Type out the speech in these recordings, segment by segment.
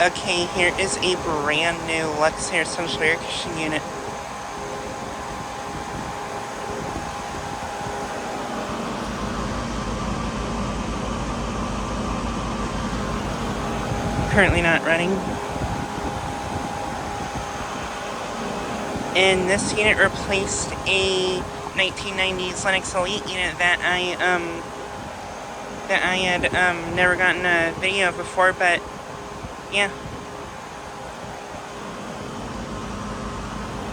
Okay, here is a brand new Luxaire central air conditioning unit. Currently not running. And this unit replaced a 1990s Lennox Elite unit that I had never gotten a video of before, but yeah.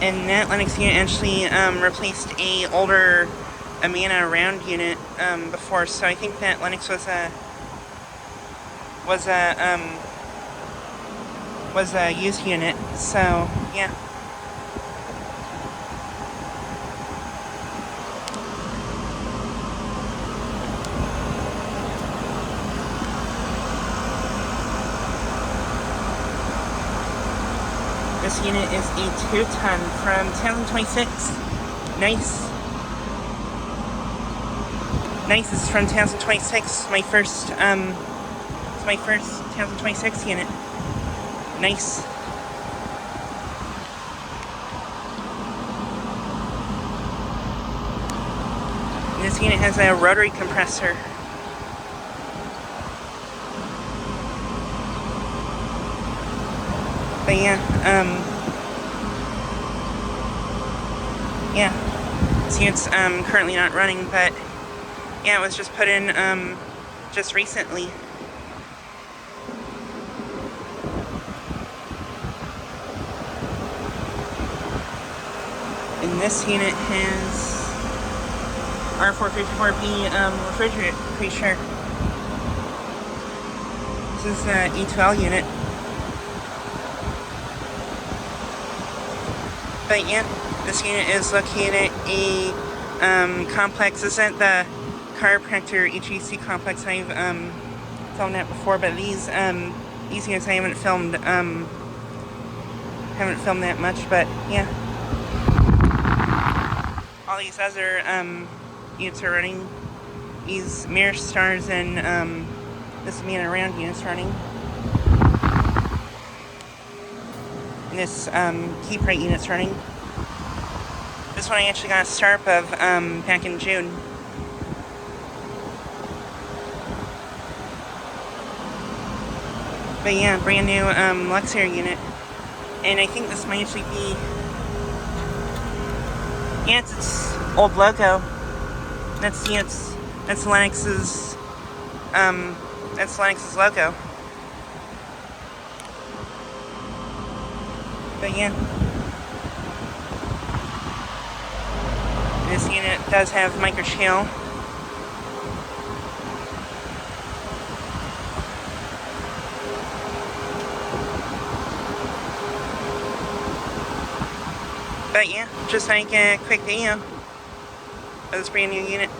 And that Lennox unit actually replaced a older Amana Round unit before, so I think that Lennox was a used unit. So yeah. This unit is a 2-ton from 2026. Nice. This is from 2026. My first, it's my first 2026 unit. Nice. And this unit has a rotary compressor. But yeah, this unit's currently not running, but yeah, it was just put in just recently. And this unit has R454B refrigerant, pretty sure. This is the E12 unit. But yeah, this unit is located at a complex. This isn't the Chiropractor HVAC complex I've filmed at before, but these units I haven't filmed that much, but yeah. All these other units are running. These mirror stars and this Amana Round unit's running. And this keep right unit's running. This one I actually got a start of back in June. But yeah, brand new Luxaire unit. And I think this might actually be, yeah, it's its old logo. That's Lennox's logo. But yeah, this unit does have microchill. But yeah, just like a quick video of this brand new unit.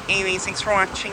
Anyways, thanks for watching.